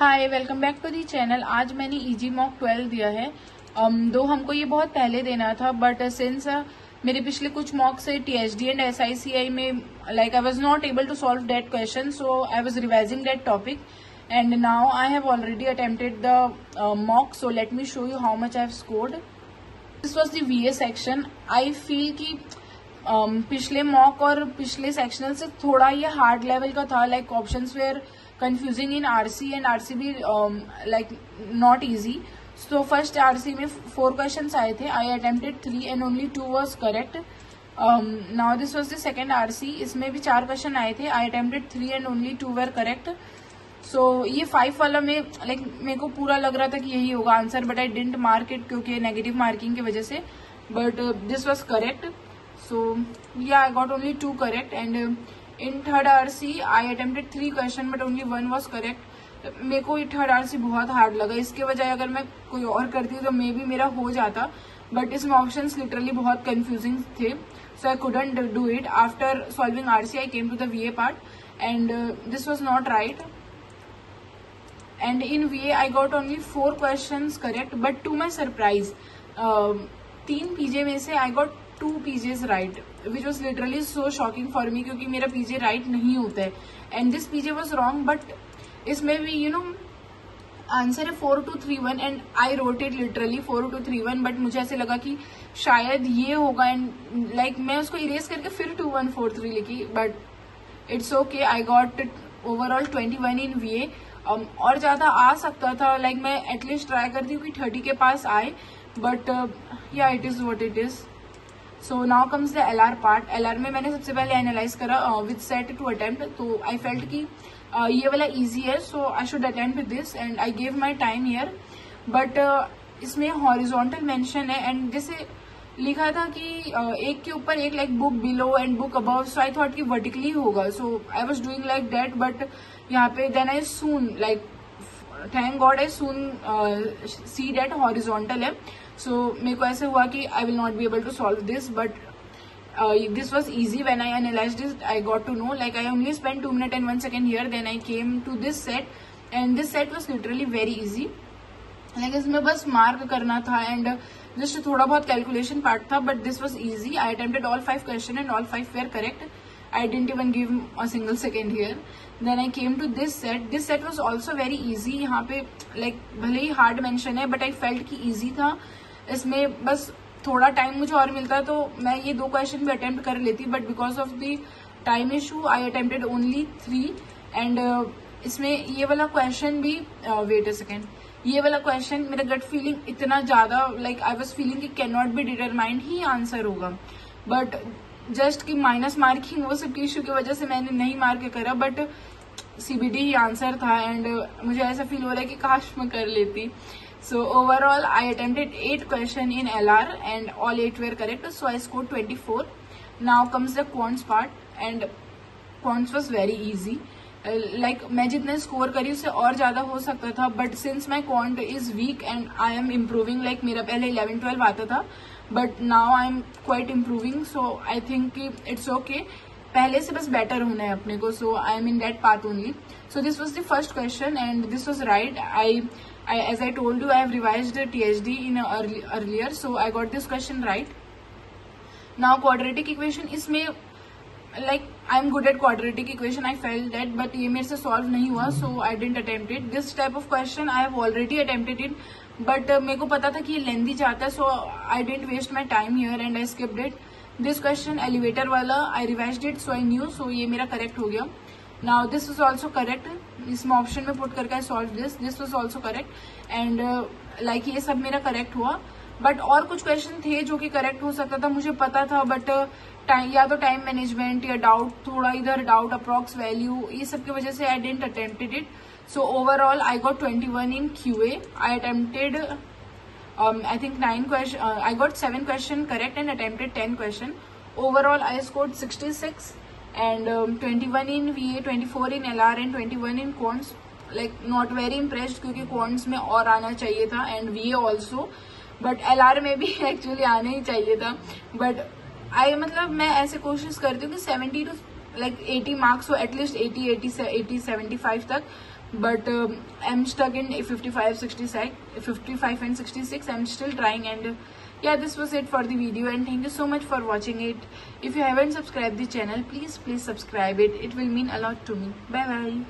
Hi, welcome back to the channel. आज मैंने easy mock 12 दिया है। दो हमको ये बहुत पहले देना था, बट सिंस मेरे पिछले कुछ मॉक से टीएचडी एंड एसआईसीआई में like I was not able to solve that question, so I was revising that topic and now I have already attempted the mock, so let me show you how much I have scored. This was the VA section. I feel कि पिछले mock और पिछले sectional से थोड़ा ये hard level का था, like options were confusing in RC and RC भी like not easy. So first RC में 4 questions आए थे. I attempted 3 and only 2 was correct. Now this was the second RC. इसमें भी 4 question आए थे. I attempted 3 and only 2 were correct. So ये 5 वाला में like मेरे को पूरा लग रहा था कि यही होगा answer, but I didn't mark it क्योंकि नेगेटिव मार्किंग की वजह से. But this was correct. So yeah, I got only 2 correct and in third RC I attempted 3 question but only 1 was correct. मेरे को थर्ड RC बहुत hard लगा. इसके बजाय अगर मैं कोई और करती तो मे बी मेरा हो जाता, बट इसमें ऑप्शंस लिटरली बहुत कंफ्यूजिंग थे, so I couldn't do it. After solving RC I came to the VA part and this was not right. And in VA I got only 4 questions correct, but to my surprise 3 PJ में से I got 2 PJs right, which was literally so shocking for me क्योंकि मेरा PJ right नहीं होता है. And this PJ was wrong, but इसमें भी answer है 4231 and I wrote it literally 4231, but मुझे ऐसे लगा कि शायद ये होगा एंड लाइक मैं उसको इरेज करके फिर 2143 लिखी, but it's okay. I got overall 21 in VA. और ज्यादा आ सकता था, लाइक मैं एटलीस्ट ट्राई करती हूँ कि 30 के पास आए, बट या it is what it is. So now comes the LR part. LR में मैंने सबसे पहले एनालाइज करा विद सेट टू अटेम्प्ट, तो आई फेल्ट कि ये वाला इजी है, so I should attempt this and I give my time here. But इसमें हॉरिजॉन्टल मेंशन है एंड जैसे लिखा था कि एक के ऊपर एक, like book below and book above, so I thought कि वर्टिकली होगा, so I was doing like that. But यहाँ पे then I soon like thank God I soon see that horizontal है. सो मेरे को ऐसे हुआ कि I will not be able to solve this, but this was easy. When I analyzed it, I got to know, like I only spent 2 minutes and 1 second here, then I came to this set and this set was literally very easy. Like इसमें बस mark करना था and just थोड़ा बहुत calculation part था, but this was easy. I attempted all 5 questions and all 5 were correct. I didn't even give a single second here. Then I came to this set. This set was also very easy. यहाँ पे like भले ही hard mention है, but I felt कि easy था. इसमें बस थोड़ा time मुझे और मिलता तो मैं ये 2 क्वेश्चन भी अटेम्प्ट कर लेती, but because of the time issue I attempted only 3. And इसमें ये वाला क्वेश्चन भी वेट अ सेकेंड, ये वाला क्वेश्चन मेरा गट फीलिंग इतना ज्यादा लाइक आई वाज फीलिंग कि can not be determined he answer होगा, बट जस्ट कि माइनस मार्किंग वो सब की इशू की वजह से मैंने नहीं मार्क करा, बट CBD ही आंसर था एंड मुझे ऐसा फील हो रहा है कि काश मैं कर लेती. So overall, I attempted 8 questions in LR and all 8 were correct. So I scored 24. Now comes the quants part and quants was very easy. Like मैं जितने स्कोर करी उससे और ज्यादा हो सकता था, but since my quant is weak and I am improving, like मेरा पहले 11-12 आता था, but now I am quite improving. So I think it's okay. पहले से बस बेटर होना है अपने को, so I am in that path only. So this was the first question and this was right. As I told you, I have revised THD in earlier, so I got this question right. Now quadratic equation, इसमें like I am good at quadratic equation. I felt that, but ये मेरे से solve नहीं हुआ, so I didn't attempt it. This type of question I have already attempted it, but मेरे को पता था कि ये lengthy जाता है, so I didn't waste my time here and I skipped it. This question elevator वाला I revised it, so I knew, so ये मेरा correct हो गया. Now this is also correct. इसमें ऑप्शन में पुट करके solve this was also correct and like ये सब मेरा करेक्ट हुआ, बट और कुछ क्वेश्चन थे जो कि करेक्ट हो सकता था, मुझे पता था, बट या तो टाइम मैनेजमेंट या डाउट, थोड़ा इधर डाउट अप्रॉक्स वैल्यू, ये सब की वजह से I didn't attempted it. So overall I got 21 in QA. I attempted I think 9 question. I got 7 question correct and attempted 10 question. Overall I scored 66 and 21 in VA, 24 in LR and 21 in quants. Like not very impressed क्योंकि quants में और आना चाहिए था and VA also, but LR में भी actually आना ही चाहिए था. But मतलब मैं ऐसे कोशिश करती हूँ कि 70 to like 80 मार्क्स हो, एटलीस्ट 80, 75 तक, but I'm stuck in 55 and 66. I'm still trying, and yeah, this was it for the video, and thank you so much for watching it. If you haven't subscribed the channel, please subscribe it. It will mean a lot to me. Bye bye.